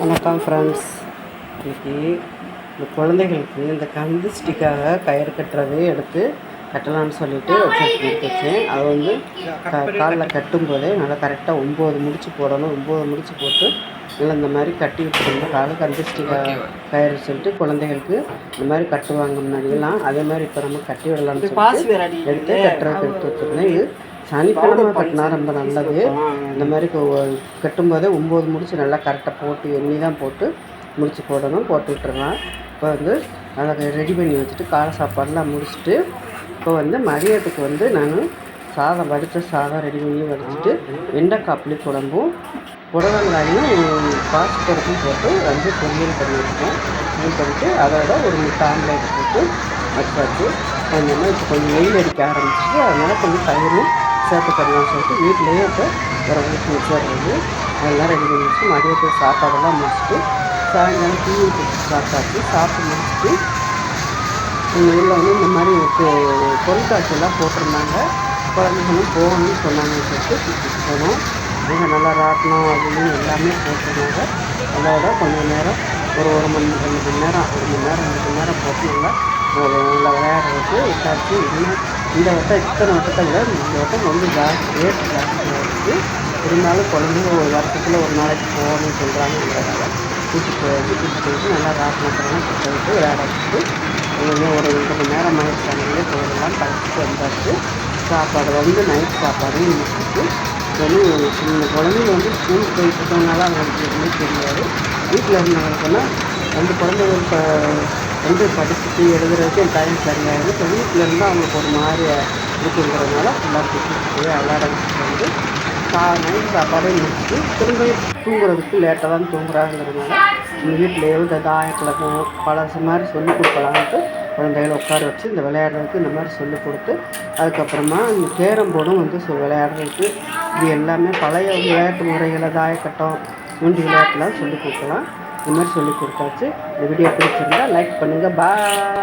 வணக்கம் ஃப்ரெண்ட்ஸ். இன்றைக்கி இந்த குழந்தைகளுக்கு இந்த கந்து ஸ்டிக்காக கயிறு கட்டுறது எடுத்து கட்டலான்னு சொல்லிட்டு வச்சேன். அது வந்து காலில் கட்டும்போதே நல்லா கரெக்டாக 9 முடிச்சு போடணும். 9 முடிச்சு போட்டு நல்லா இந்த மாதிரி கட்டி விட்டுருந்தோம். காலை கந்து ஸ்டிக்காக கயிறு சொல்லிட்டு குழந்தைகளுக்கு இந்த மாதிரி கட்டுவாங்க முன்னாடியெல்லாம். அதே மாதிரி இப்போ நம்ம கட்டி விடலாம்னு சொல்லிட்டு எடுத்து கட்டுறதுக்கு எடுத்து வச்சுருந்தேன். இது சனிக்கிழமை கட்டினா ரொம்ப நல்லது. இந்த மாதிரி கட்டும்போதே 9 முடிச்சு நல்லா கரெக்டாக போட்டு எண்ணி தான் போட்டு முடிச்சு போடணும். போட்டு விட்டுருலாம். இப்போ வந்து நல்லா ரெடி பண்ணி வச்சுட்டு காலை சாப்பாடெலாம் முடிச்சுட்டு இப்போ வந்து மதியத்துக்கு வந்து நான் சாதம் வடித்த சாதம் ரெடி பண்ணி வடிச்சிட்டு வெண்டைக்காய் புளி குழம்பும் புடலங்காயும் பாசிப்பருப்பும் போட்டு வந்து பொரியல் பண்ணி வச்சுட்டேன். பொரியல் பண்ணிவிட்டு அதோட ஒரு முட்டை ஆம்லேட் போட்டு வச்சாச்சு. கொஞ்சமாக இப்போ கொஞ்சம் வெயில் அடிக்க ஆரம்பிச்சிட்டு அதனால் கொஞ்சம் தயிரும் சேர்த்து பண்ணலாம்னு சொல்லிட்டு வீட்டிலேயே இப்போ ஒரு ஊற்றி வச்சுருந்தது. அதெல்லாம் ரெடி பண்ணி வச்சு மதியத்துக்கு சாப்பாடெல்லாம் முடிச்சுட்டு சாயங்காலம் டீ குடிச்சு சாப்பிட்டாச்சு. சாப்பிட்டு முடிச்சுட்டு எங்கள் ஊரில் வந்து இந்த மாதிரி பொருட்காட்சியெல்லாம் போட்டிருந்தாங்க. குழந்தைகளும் போகணும்னு சொன்னாங்கன்னு சொல்லிட்டு கூப்பிட்டு போனோம். அங்கே நல்லா ராட்டினம் அப்படின்னு எல்லாமே போட்டிருந்தாங்க. அதோட கொஞ்சம் நேரம் ஒரு மணி நேரம் போட்டு நல்லா விளையாடுறதுக்கு விட்டாச்சு. இந்த வட்டம் இத்தனை வட்டத்தை விட இந்த வட்டம் கொஞ்சம் ரேட்டு ஜாஸ்தியாக இருக்குது. இருந்தாலும் குழந்தைங்க ஒரு வருஷத்தில் ஒரு நாளைக்கு போகணும்னு சொல்கிறாங்க. கூட்டிகிட்டு போயிட்டு நல்லா ராட்டினத்தெல்லாம் போட்டு விளையாட வச்சுட்டு ஒரு 2 மணி நேரம் ஆயிடுச்சாங்களே போயிடலாம் கழிச்சிட்டு வந்தாச்சு. சாப்பாடு வந்து நைட் சாப்பாடும் முடிச்சுட்டு சின்ன குழந்தைங்க வந்து ஸ்கூலுக்கு போயிட்டு இருக்கவங்கனால அவங்களுக்கு எதுவுமே தெரியாது. வீட்டில் இருந்தவங்களுக்குன்னா 2 குழந்தைகளுக்கு வந்து படிச்சுட்டு எழுதுறதுக்கு என் டைம் சரியாயிடும். இப்போ வீட்டில் இருந்தால் அவங்களுக்கு ஒரு மாதிரி இருக்குங்கிறதுனால ஃபுல்லாக கூட்டிகிட்டு போய் விளையாட வச்சுட்டு வந்து நைட் சாப்பாடே முடிச்சுட்டு திரும்ப தூங்குறதுக்கு லேட்டாக தான் தூங்குறாங்கிறதுனால எங்கள் வீட்டிலேயே இந்த தாயக்கிழமை பழசு மாதிரி சொல்லிக் கொடுக்கலான்ட்டு குழந்தைகளை உட்கார வச்சு இந்த விளையாடுறதுக்கு இந்த மாதிரி சொல்லிக் கொடுத்து அதுக்கப்புறமா இந்த கேரம் போர்டும் வந்து விளையாடுறதுக்கு இது எல்லாமே பழைய விளையாட்டு முறைகளை தாயக்கட்டம் மூண்டி விளையாட்டுலாம் சொல்லிக் கொடுக்கலாம். இந்த மாதிரி சொல்லிக் கொடுத்தாச்சு. இந்த வீடியோ பிடிச்சிருந்தா லைக் பண்ணுங்கள். பாய்.